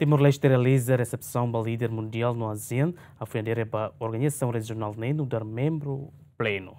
Timor-Leste realiza a recepção do líder mundial no ASEAN, a ofender a organização regional nem dar membro pleno.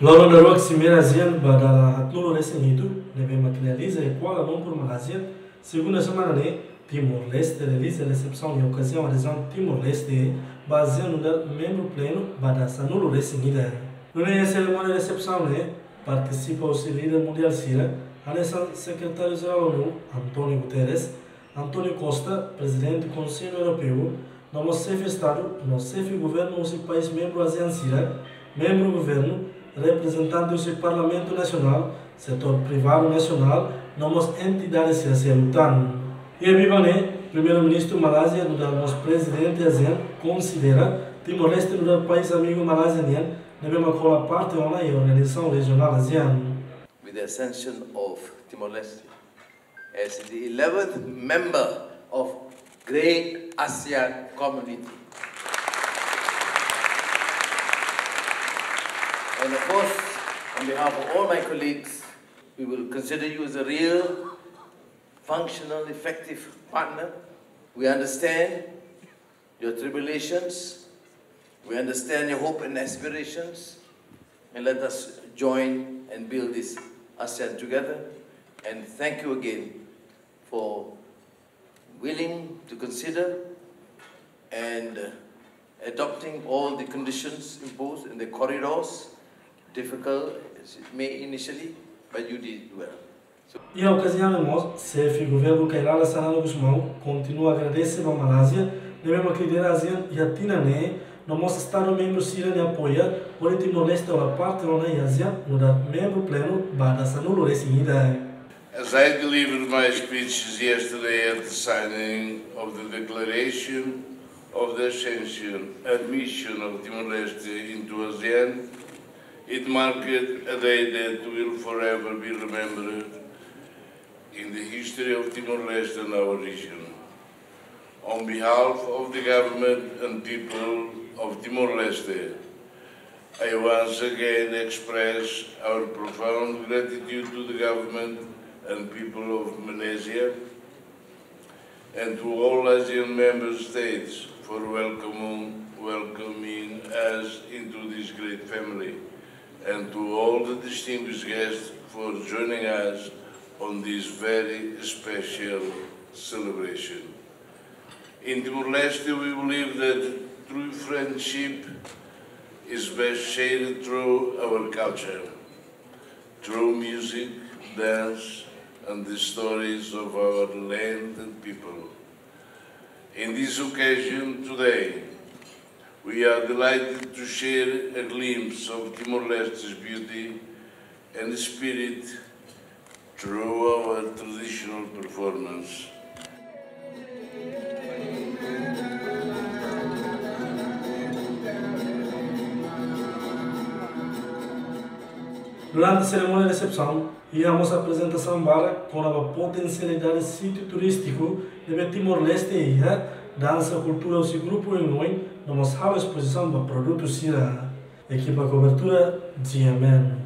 Loro na rock simera ASEAN pada hatnulo resenido deve materializa e Kuala Lumpur Malaysia segunda semana ne Timor-Leste realiza a recepção em ocasião da adesão Timor-Leste baseado no membro pleno pada sanulo resenida. Na cerimônia de recepção ne participa o líder mundial Sira, a secretário-geral ONU António Guterres, António Costa, presidente do Conselho Europeu, nosso chefe de Estado, nosso chefe de governo dos países membros ASEAN Sira, membro do governo, representantes do Parlamento Nacional, setor privado nacional, nossas entidades sociais. E a Bibane, primeiro-ministro Malásia, nosso presidente ASEAN, considera Timor-Leste o país amigo malaysiano, devemos colocar parte na organização regional ASEAN. With the ascension of Timor-Leste as the 11th member of Great ASEAN Community. And of course, on behalf of all my colleagues, we will consider you as a real, functional, effective partner. We understand your tribulations, we understand your hope and aspirations, and let us join and build this ASEAN together. And thank you again for willing to consider and adopting all the conditions imposed in the corridors. Difficult as it may initially, but you did well. E a ocasião nós, chefe do governo Kairala Sanano Gusmão, continua a agradecer a Malásia, devemos acreditar a ASEAN e a Tinané, no nosso Estado membro Sira de apoia, por Timor-Leste a parte da ASEAN, no da membro pleno, bada sanulo resinida. As I delivered my speeches yesterday at the signing of the declaration of the admission of Timor-Leste into ASEAN, it marked a day that will forever be remembered in the history of Timor-Leste and our region. On behalf of the government and people of Timor-Leste, I once again express our profound gratitude to the government and people of Malaysia and to all ASEAN member states for welcoming us into this great family, and to all the distinguished guests for joining us on this very special celebration. In Timor-Leste, we believe that true friendship is best shared through our culture, through music, dance, and the stories of our land and people. In this occasion today, we are delighted to share a glimpse of Timor-Leste's beauty and spirit through our traditional performance. Durante a cerimônia de recepção, íamos a apresentação com a potencialidade de sítio turístico de Timor-Leste e dança, cultura e grupo em Noin, numa exposição de produtos Sira. Equipa cobertura GMN.